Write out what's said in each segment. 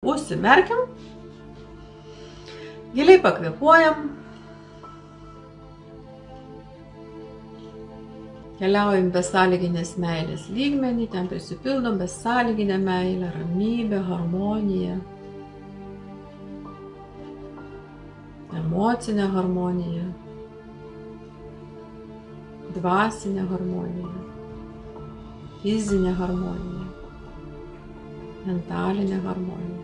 Užsimerkiam, giliai pakvėpuojam, keliaujam besąlyginės meilės lygmenį, ten prisipildom besąlyginę meilę, ramybę, harmoniją, emocinę harmoniją, dvasinę harmoniją, fizinę harmoniją, mentalinę harmoniją.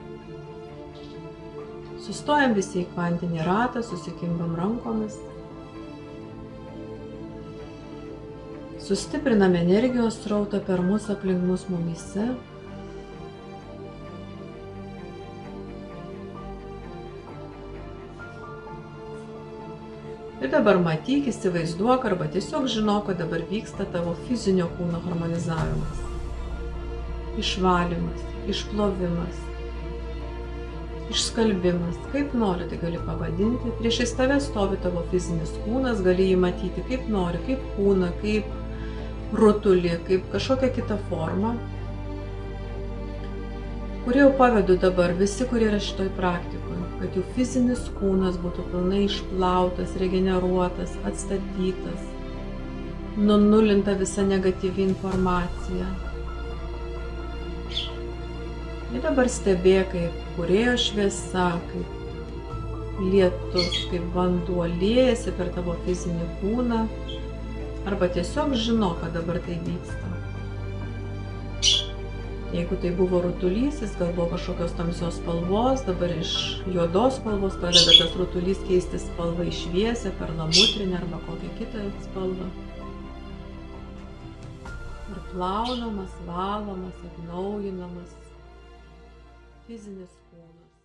Sustojam visi į kvantinį ratą, susikimbam rankomis. Sustiprinam energijos srautą per mūsų aplink mus mumyse. Ir dabar matyk, įsivaizduok arba tiesiog žinok, kad dabar vyksta tavo fizinio kūno harmonizavimas. Išvalymas, išplovimas, išskalbimas, kaip nori tai gali pavadinti. Priešais tave stovi tavo fizinis kūnas, gali jį matyti kaip nori, kaip kūną, kaip rutulį, kaip kažkokią kitą formą, kurį jau pavedu dabar visi, kurie yra šitoj praktikoje, kad jų fizinis kūnas būtų pilnai išplautas, regeneruotas, atstatytas, nunulinta visa negatyvi informacija. Ir dabar stebėk, kaip kūrėjo šviesa, kaip lietus, kaip vanduo liejasi per tavo fizinį kūną, arba tiesiog žino, kad dabar tai vyksta. Jeigu tai buvo rutulys, jis gal buvo kažkokios tamsios spalvos, dabar iš juodos spalvos pradeda tas rutulys keisti spalvą į šviesę, perlamutrinę arba kokią kitą spalvą. Ir plaunamas, valomas, atnaujinamas fizinis kūnas.